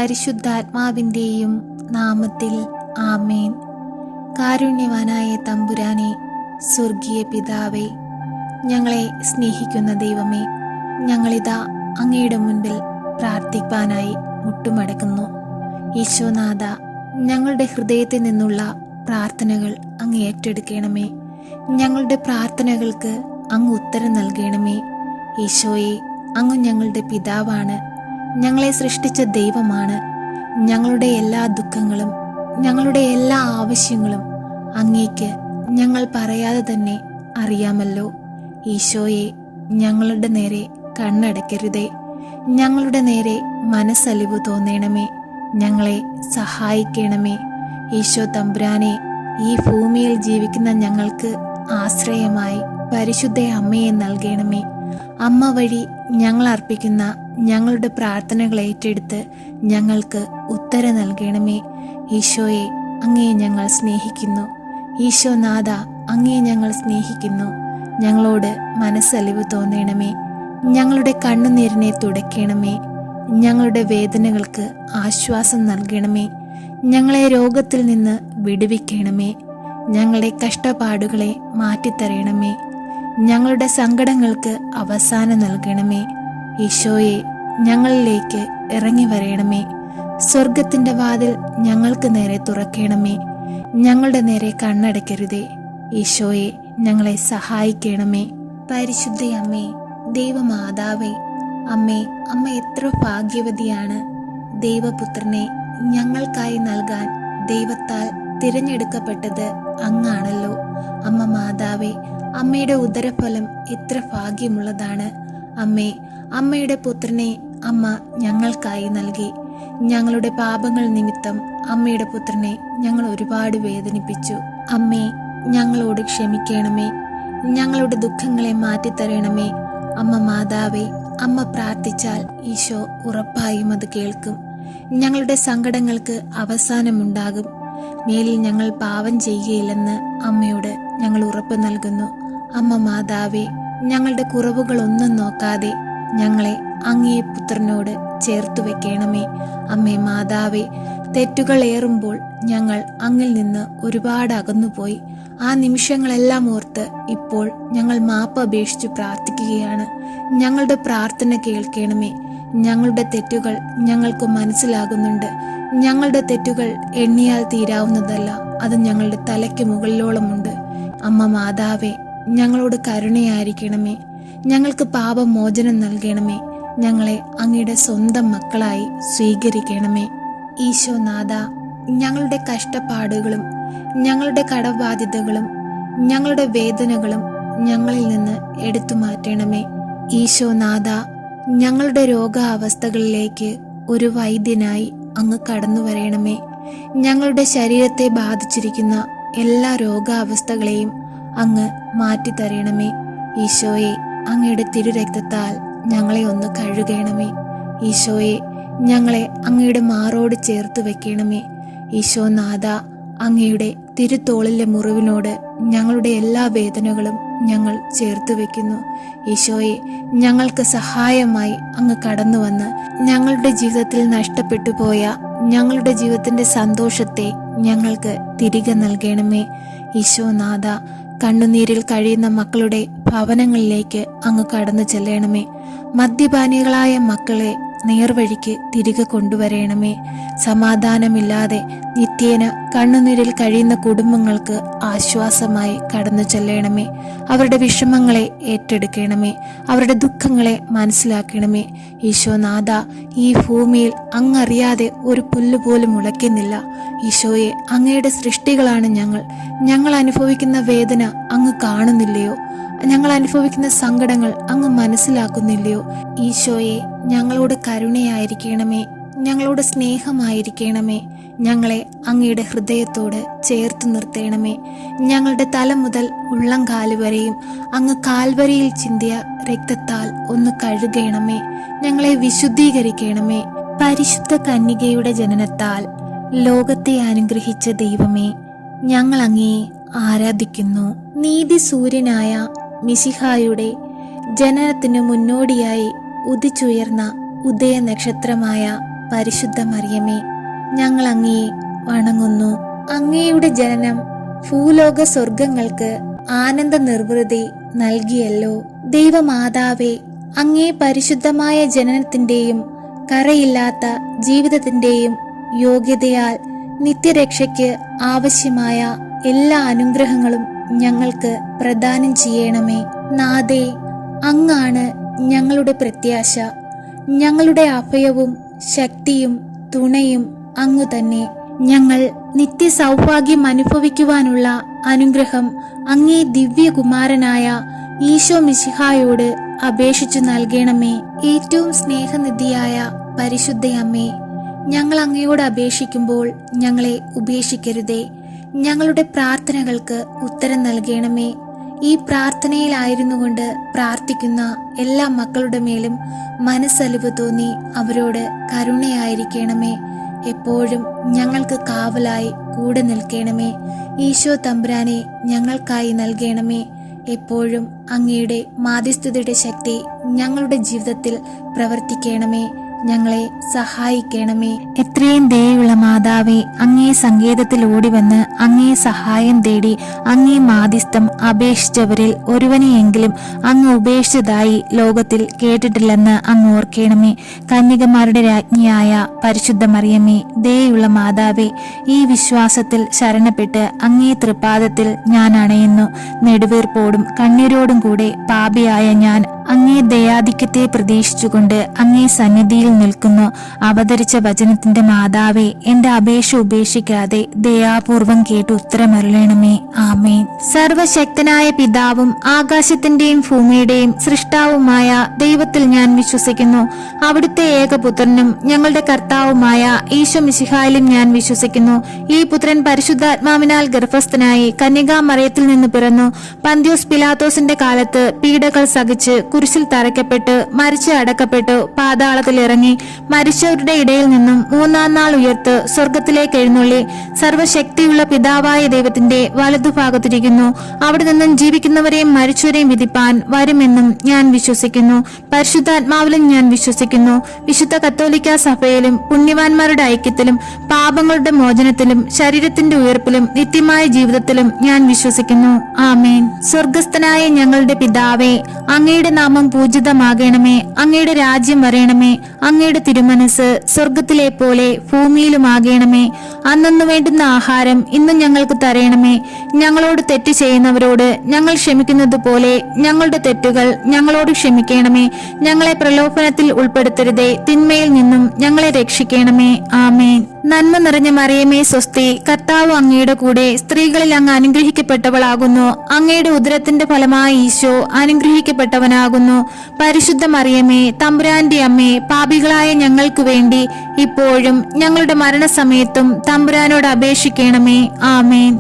പരിശുദ്ധാത്മാവിൻ്റെയും നാമത്തിൽ ആമേൻ. കാരുണ്യവാനായ തമ്പുരാനെ, സ്വർഗീയ പിതാവേ, ഞങ്ങളെ സ്നേഹിക്കുന്ന ദൈവമേ, ഞങ്ങളിതാ അങ്ങയുടെ മുൻപിൽ പ്രാർത്ഥിപ്പാനായി മുട്ടുമടക്കുന്നു. ഈശോനാഥ, ഞങ്ങളുടെ ഹൃദയത്തിൽ നിന്നുള്ള പ്രാർത്ഥനകൾ അങ്ങ് ഏറ്റെടുക്കണമേ. ഞങ്ങളുടെ പ്രാർത്ഥനകൾക്ക് അങ്ങ് ഉത്തരം നൽകണമേ. ഈശോയെ, അങ്ങ് ഞങ്ങളുടെ പിതാവാണ്, ഞങ്ങളെ സൃഷ്ടിച്ച ദൈവമാണ്. ഞങ്ങളുടെ എല്ലാ ദുഃഖങ്ങളും ഞങ്ങളുടെ എല്ലാ ആവശ്യങ്ങളും അങ്ങേക്ക് ഞങ്ങൾ പറയാതെ തന്നെ അറിയാമല്ലോ. ഈശോയെ, ഞങ്ങളുടെ നേരെ കണ്ണടയ്ക്കരുതേ. ഞങ്ങളുടെ നേരെ മനസ്സലിവ് തോന്നണമേ. ഞങ്ങളെ സഹായിക്കണമേ. ഈശോ തമ്പുരാനെ, ഈ ഭൂമിയിൽ ജീവിക്കുന്ന ഞങ്ങൾക്ക് ആശ്രയമായി പരിശുദ്ധ അമ്മയെ നൽകണമേ. അമ്മ വഴി ഞങ്ങൾ അർപ്പിക്കുന്ന ഞങ്ങളുടെ പ്രാർത്ഥനകൾ ഏറ്റെടുത്ത് ഞങ്ങൾക്ക് ഉത്തരം നൽകണമേ. ഈശോയെ, അങ്ങയെ ഞങ്ങൾ സ്നേഹിക്കുന്നു. ഈശോനാഥ, അങ്ങയെ ഞങ്ങൾ സ്നേഹിക്കുന്നു. ഞങ്ങളോട് മനസ്സലിവ് തോന്നണമേ. ഞങ്ങളുടെ കണ്ണുനീരിനെ തുടയ്ക്കണമേ. ഞങ്ങളുടെ വേദനകൾക്ക് ആശ്വാസം നൽകണമേ. ഞങ്ങളെ രോഗത്തിൽ നിന്ന് വിടുവിക്കണമേ. ഞങ്ങളുടെ കഷ്ടപ്പാടുകളെ മാറ്റിത്തരണമേ. ഞങ്ങളുടെ സങ്കടങ്ങൾക്ക് അവസാനം നൽകണമേ. ഈശോയെ, ഞങ്ങളിലേക്ക് ഇറങ്ങി വരണമേ. സ്വർഗത്തിൻ്റെ വാതിൽ ഞങ്ങൾക്ക് നേരെ തുറക്കണമേ. ഞങ്ങളുടെ നേരെ കണ്ണടയ്ക്കരുതേ. ഈശോയെ, ഞങ്ങളെ സഹായിക്കണമേ. പരിശുദ്ധ അമ്മേ, ദൈവമാതാവേ, അമ്മ എത്ര ഭാഗ്യവതിയാണ്. ദൈവപുത്രനെ ഞങ്ങൾക്കായി നൽകാൻ ദൈവത്താൽ തിരഞ്ഞെടുക്കപ്പെട്ടത് അങ്ങാണല്ലോ. അമ്മ മാതാവേ, അമ്മയുടെ ഉദരഫലം എത്ര ഭാഗ്യമുള്ളതാണ്. അമ്മയുടെ പുത്രനെ അമ്മ ഞങ്ങൾക്കായി നൽകി. ഞങ്ങളുടെ പാപങ്ങൾ നിമിത്തം അമ്മയുടെ പുത്രനെ ഞങ്ങൾ ഒരുപാട് വേദനിപ്പിച്ചു. അമ്മേ, ഞങ്ങളോട് ക്ഷമിക്കണമേ. ഞങ്ങളുടെ ദുഃഖങ്ങളെ മാറ്റിത്തരണമേ. അമ്മ മാതാവേ, അമ്മ പ്രാർത്ഥിച്ചാൽ ഈശോ ഉറപ്പായും അത് കേൾക്കും. ഞങ്ങളുടെ സങ്കടങ്ങൾക്ക് അവസാനമുണ്ടാകും. മേലിൽ ഞങ്ങൾ പാപം ചെയ്യുകയില്ലെന്ന് അമ്മയോട് ഞങ്ങൾ ഉറപ്പ് നൽകുന്നു. അമ്മ മാതാവേ, ഞങ്ങളുടെ കുറവുകളൊന്നും നോക്കാതെ ഞങ്ങളെ അങ്ങേ പുത്രനോട് ചേർത്തു വെക്കണമേ. അമ്മേ മാതാവേ, തെറ്റുകൾ ഏറുമ്പോൾ ഞങ്ങൾ അങ്ങിൽ നിന്ന് ഒരുപാട് അകന്നുപോയി. ആ നിമിഷങ്ങളെല്ലാം ഓർത്ത് ഇപ്പോൾ ഞങ്ങൾ മാപ്പ് അപേക്ഷിച്ചു പ്രാർത്ഥിക്കുകയാണ്. ഞങ്ങളുടെ പ്രാർത്ഥന കേൾക്കണമേ. ഞങ്ങളുടെ തെറ്റുകൾ ഞങ്ങൾക്ക് മനസ്സിലാകുന്നുണ്ട്. ഞങ്ങളുടെ തെറ്റുകൾ എണ്ണിയാൽ തീരാവുന്നതല്ല. അത് ഞങ്ങളുടെ തലയ്ക്ക് മുകളിലോളമുണ്ട്. അമ്മ മാതാവേ, ഞങ്ങളോട് കരുണയായിരിക്കണമേ. ഞങ്ങൾക്ക് പാപമോചനം നൽകണമേ. ഞങ്ങളെ അങ്ങയുടെ സ്വന്തം മക്കളായി സ്വീകരിക്കണമേ. ഈശോനാഥ, ഞങ്ങളുടെ കഷ്ടപ്പാടുകളും ഞങ്ങളുടെ കടബാധ്യതകളും ഞങ്ങളുടെ വേദനകളും ഞങ്ങളിൽ നിന്ന് എടുത്തു മാറ്റണമേ. ഈശോനാഥ, ഞങ്ങളുടെ രോഗാവസ്ഥകളിലേക്ക് ഒരു വൈദ്യനായി അങ്ങ് കടന്നു വരണമേ. ഞങ്ങളുടെ ശരീരത്തെ ബാധിച്ചിരിക്കുന്ന എല്ലാ രോഗാവസ്ഥകളെയും അങ്ങ് മാറ്റിത്തരണമേ. ഈശോയെ, അങ്ങയുടെ തിരുരക്തത്താൽ ഞങ്ങളെ ഒന്ന് കഴുകണമേ. ഈശോയെ, ഞങ്ങളെ അങ്ങയുടെ മാറോട് ചേർത്ത് വെക്കണമേ. ഈശോനാഥ, അങ്ങയുടെ തിരുത്തോളിലെ മുറിവിനോട് ഞങ്ങളുടെ എല്ലാ വേദനകളും ഞങ്ങൾ ചേർത്ത് വെക്കുന്നു. ഈശോയെ, ഞങ്ങൾക്ക് സഹായമായി അങ്ങ് കടന്നു വന്ന് ഞങ്ങളുടെ ജീവിതത്തിൽ നഷ്ടപ്പെട്ടു പോയ ഞങ്ങളുടെ ജീവിതത്തിന്റെ സന്തോഷത്തെ ഞങ്ങൾക്ക് തിരികെ നൽകണമേ. ഈശോനാഥ, കണ്ണുനീരിൽ കഴിയുന്ന മക്കളുടെ ഭവനങ്ങളിലേക്ക് അങ്ങ് കടന്നു ചെല്ലണമേ. മദ്യപാനികളായ മക്കളെ നേർവഴിക്ക് തിരികെ കൊണ്ടുവരണമേ. സമാധാനമില്ലാതെ നിത്യേന കണ്ണുനീരിൽ കഴിയുന്ന കുടുംബങ്ങൾക്ക് ആശ്വാസമായി കടന്നു ചെല്ലണമേ. അവരുടെ വിഷമങ്ങളെ ഏറ്റെടുക്കണമേ. അവരുടെ ദുഃഖങ്ങളെ മനസ്സിലാക്കണമേ. ഈശോനാഥ, ഈ ഭൂമിയിൽ അങ്ങറിയാതെ ഒരു പുല്ലുപോലും മുളയ്ക്കുന്നില്ല. ഈശോയെ, അങ്ങയുടെ സൃഷ്ടികളാണ് ഞങ്ങൾ അനുഭവിക്കുന്ന വേദന അങ്ങ് കാണുന്നില്ലയോ? ഞങ്ങൾ അനുഭവിക്കുന്ന സങ്കടങ്ങൾ അങ്ങ് മനസ്സിലാക്കുന്നില്ലയോ? ഈശോയെ, ഞങ്ങളോട് കരുണയായിരിക്കണമേ. ഞങ്ങളോട് സ്നേഹമായിരിക്കണമേ. ഞങ്ങളെ അങ്ങയുടെ ഹൃദയത്തോട് ചേർത്ത് നിർത്തണമേ. ഞങ്ങളുടെ തല മുതൽ ഉള്ളംകാല് വരെയും അങ്ങ് കാൽവരിയിൽ ചിന്തിയ രക്തത്താൽ ഒന്ന് കഴുകണമേ. ഞങ്ങളെ വിശുദ്ധീകരിക്കണമേ. പരിശുദ്ധ കന്യകയുടെ ജനനത്താൽ ലോകത്തെ അനുഗ്രഹിച്ച ദൈവമേ, ഞങ്ങൾ അങ്ങയെ ആരാധിക്കുന്നു. നീതി സൂര്യനായ മിശിഹായുടെ ജനനത്തിനു മുന്നോടിയായി ഉദിച്ചുയർന്ന ഉദയ നക്ഷത്രമായ പരിശുദ്ധ മറിയമേ, ഞങ്ങൾ അങ്ങയെ വണങ്ങുന്നു. അങ്ങയുടെ ജനനം ഭൂലോക സ്വർഗങ്ങൾക്ക് ആനന്ദ നിർവൃതി നൽകിയല്ലോ. ദൈവമാതാവേ, അങ്ങേ പരിശുദ്ധമായ ജനനത്തിന്റെയും കറയില്ലാത്ത ജീവിതത്തിന്റെയും യോഗ്യതയാൽ നിത്യരക്ഷയ്ക്ക് ആവശ്യമായ എല്ലാ അനുഗ്രഹങ്ങളും ഞങ്ങൾക്ക് പ്രദാനം ചെയ്യണമേ. നാഥേ, അങ്ങാണ് ഞങ്ങളുടെ പ്രത്യാശ. ഞങ്ങളുടെ അഭയവും ശക്തിയും തുണയും അങ്ങു തന്നെ. ഞങ്ങൾ നിത്യ സൗഭാഗ്യം അനുഭവിക്കുവാനുള്ള അനുഗ്രഹം അങ്ങേ ദിവ്യകുമാരനായ ഈശോ മിശിഹായോട് അപേക്ഷിച്ചു നൽകണമേ. ഏറ്റവും സ്നേഹനിധിയായ പരിശുദ്ധയമ്മേ, ഞങ്ങൾ അങ്ങയോട് അപേക്ഷിക്കുമ്പോൾ ഞങ്ങളെ ഉപേക്ഷിക്കരുതേ. ഞങ്ങളുടെ പ്രാർത്ഥനകൾക്ക് ഉത്തരം നൽകണമേ. ഈ പ്രാർത്ഥനയിലായിരുന്നു കൊണ്ട് പ്രാർത്ഥിക്കുന്ന എല്ലാ മക്കളുടെ മേലും മനസ്സലിവ് തോന്നി അവരോട് കരുണയായിരിക്കണമേ. എപ്പോഴും ഞങ്ങൾക്ക് കാവലായി കൂടെ നിൽക്കണമേ. ഈശോ തമ്പുരാനെ ഞങ്ങൾക്കായി നൽകണമേ. എപ്പോഴും അങ്ങയുടെ മാധ്യസ്ഥതയുടെ ശക്തി ഞങ്ങളുടെ ജീവിതത്തിൽ പ്രവർത്തിക്കണമേ. ഞങ്ങളെ സഹായിക്കണമേ. എത്രയും ദയുള്ള മാതാവേ, അങ്ങേ സങ്കേതത്തിൽ ഓടിവന്ന് അങ്ങേ സഹായം തേടി അങ്ങേ മാധ്യസ്ഥം അപേക്ഷിച്ചവരിൽ ഒരുവനെയെങ്കിലും അങ്ങ് ഉപേക്ഷിച്ചതായി ലോകത്തിൽ കേട്ടിട്ടില്ലെന്ന് അങ്ങ് ഓർക്കണമേ. കന്യകമാരുടെ രാജ്ഞിയായ പരിശുദ്ധ മറിയമ്മേ, ദയുള്ള മാതാവേ, ഈ വിശ്വാസത്തിൽ ശരണപ്പെട്ട് അങ്ങേ തൃപാദത്തിൽ ഞാൻ അണയുന്നു. നെടുവീർപ്പോടും കണ്ണീരോടും കൂടെ പാപിയായ ഞാൻ അങ്ങേ ദയാധിക്യത്തെ പ്രതീക്ഷിച്ചുകൊണ്ട് അങ്ങേ സന്നിധിയിൽ നിൽക്കുന്നു. അവതരിച്ച വചനത്തിന്റെ മാതാവേ, എന്റെ അപേക്ഷ ഉപേക്ഷിക്കാതെ ദയാപൂർവം കേട്ട് ഉത്തരമരുളണമേ. ആമേൻ. സർവശക്തനായ പിതാവും ആകാശത്തിന്റെയും ഭൂമിയുടെയും സൃഷ്ടാവുമായ ദൈവത്തിൽ ഞാൻ വിശ്വസിക്കുന്നു. അവിടുത്തെ ഏകപുത്രനും ഞങ്ങളുടെ കർത്താവുമായ ഈശോ മിശിഹായിലും ഞാൻ വിശ്വസിക്കുന്നു. ഈ പുത്രൻ പരിശുദ്ധാത്മാവിനാൽ ഗർഭസ്ഥനായി കന്യകാമറിയത്തിൽ നിന്ന് പിറന്നു. പന്ത്യോസ് പിലാത്തോസിന്റെ കാലത്ത് പീഡകൾ സഹിച്ച് കുരിശിൽ തറയ്ക്കപ്പെട്ടു, മരിച്ച് അടക്കപ്പെട്ടു, പാതാളത്തിൽ ഇറങ്ങി, മരിച്ചവരുടെ ഇടയിൽ നിന്നും മൂന്നാം നാൾ ഉയർത്ത് സ്വർഗത്തിലേക്ക് എഴുന്നള്ളി, സർവശക്തിയുള്ള പിതാവായ ദൈവത്തിന്റെ വലതുഭാഗത്തിരിക്കുന്നു. അവിടെ നിന്നും ജീവിക്കുന്നവരെയും മരിച്ചവരെയും വിധിപ്പാൻ വരുമെന്നും ഞാൻ വിശ്വസിക്കുന്നു. പരിശുദ്ധാത്മാവിലും ഞാൻ വിശ്വസിക്കുന്നു. വിശുദ്ധ കത്തോലിക്ക സഭയിലും പുണ്യവാന്മാരുടെ ഐക്യത്തിലും പാപങ്ങളുടെ മോചനത്തിലും ശരീരത്തിന്റെ ഉയർപ്പിലും നിത്യമായ ജീവിതത്തിലും ഞാൻ വിശ്വസിക്കുന്നു. ആമേൻ. സ്വർഗസ്ഥനായ ഞങ്ങളുടെ പിതാവേ, അങ്ങയുടെ നാമം പൂജിതമാകണമേ. അങ്ങയുടെ രാജ്യം വരയണമേ. അങ്ങയുടെ തിരുമനസ് സ്വർഗത്തിലെ പോലെ ഭൂമിയിലുമാകണമേ. അന്നന്നു വേണ്ടുന്ന ആഹാരം ഇന്ന് ഞങ്ങൾക്ക് തരയണമേ. ഞങ്ങളോട് തെറ്റ് ചെയ്യുന്നവരോട് ഞങ്ങൾ ക്ഷമിക്കുന്നത് പോലെ ഞങ്ങളുടെ തെറ്റുകൾ ഞങ്ങളോട് ക്ഷമിക്കണമേ. ഞങ്ങളെ പ്രലോഭനത്തിൽ ഉൾപ്പെടുത്തരുതേ, തിന്മയിൽ നിന്നും ഞങ്ങളെ രക്ഷിക്കണമേ. ആമേൻ. നന്മ നിറഞ്ഞ മറിയമേ സ്വസ്തി, കർത്താവ് അങ്ങയുടെ കൂടെ, സ്ത്രീകളിൽ അങ്ങ് അനുഗ്രഹിക്കപ്പെട്ടവളാകുന്നു. അങ്ങയുടെ ഉദരത്തിന്റെ ഫലമായ ഈശോ അനുഗ്രഹിക്കപ്പെട്ടവനാകുന്നു. പരിശുദ്ധ മറിയമേ, തമ്പുരാന്റെ അമ്മേ, പാപികളായ ഞങ്ങൾക്ക് വേണ്ടി ഇപ്പോഴും ഞങ്ങളുടെ മരണസമയത്തും തമ്പുരാനോട് അപേക്ഷിക്കണമേ. ആമേൻ.